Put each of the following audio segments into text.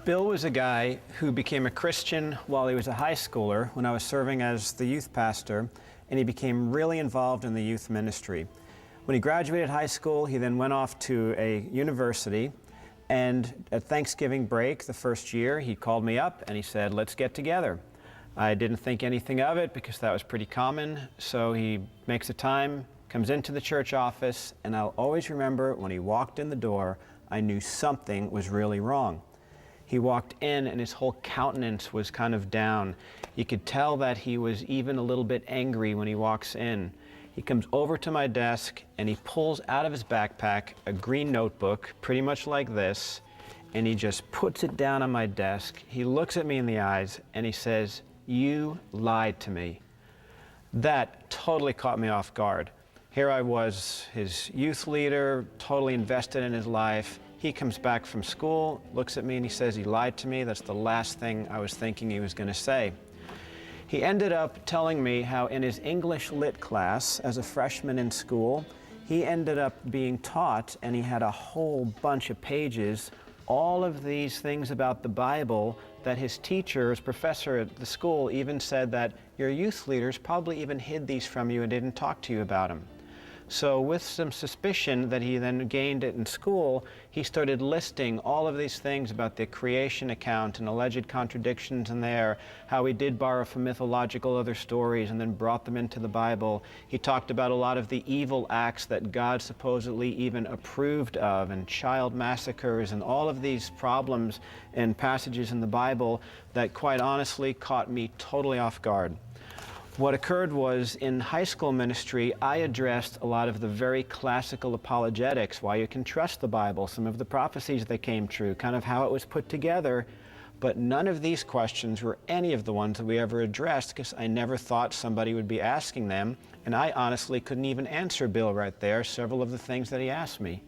Bill was a guy who became a Christian while he was a high schooler when I was serving as the youth pastor, and he became really involved in the youth ministry. When he graduated high school, he then went off to a university, and at Thanksgiving break, the first year, he called me up and he said, "Let's get together." I didn't think anything of it because that was pretty common, so he makes the time, comes into the church office, and I'll always remember when he walked in the door, I knew something was really wrong. He walked in and his whole countenance was kind of down. You could tell that he was even a little bit angry when he walks in. He comes over to my desk and he pulls out of his backpack a green notebook, pretty much like this, and he just puts it down on my desk. He looks at me in the eyes and he says, "You lied to me." That totally caught me off guard. Here I was, his youth leader, totally invested in his life. He comes back from school, looks at me, and he says he lied to me. That's the last thing I was thinking he was going to say. He ended up telling me how in his English lit class, as a freshman in school, he ended up being taught, and he had a whole bunch of pages, all of these things about the Bible that his teacher, his professor at the school, even said that your youth leaders probably even hid these from you and didn't talk to you about them. So with some suspicion that he then gained it in school, he started listing all of these things about the creation account and alleged contradictions in there, how he did borrow from mythological other stories and then brought them into the Bible. He talked about a lot of the evil acts that God supposedly even approved of, and child massacres and all of these problems and passages in the Bible that quite honestly caught me totally off guard. What occurred was, in high school ministry, I addressed a lot of the very classical apologetics, why you can trust the Bible, some of the prophecies that came true, kind of how it was put together, but none of these questions were any of the ones that we ever addressed because I never thought somebody would be asking them, and I honestly couldn't even answer Bill right there, several of the things that he asked me.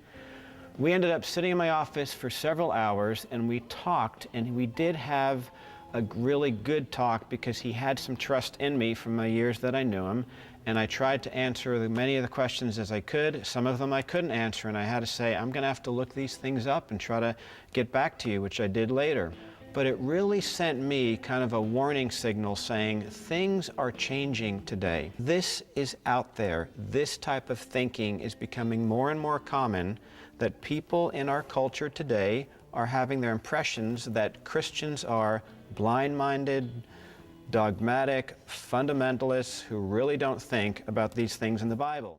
We ended up sitting in my office for several hours, and we talked, and we did have a really good talk because he had some trust in me from my years that I knew him, and I tried to answer as many of the questions as I could. Some of them I couldn't answer, and I had to say, I'm going to have to look these things up and try to get back to you, which I did later. But it really sent me kind of a warning signal saying, things are changing today. This is out there. This type of thinking is becoming more and more common, that people in our culture today are having their impressions that Christians are blind-minded, dogmatic, fundamentalists who really don't think about these things in the Bible.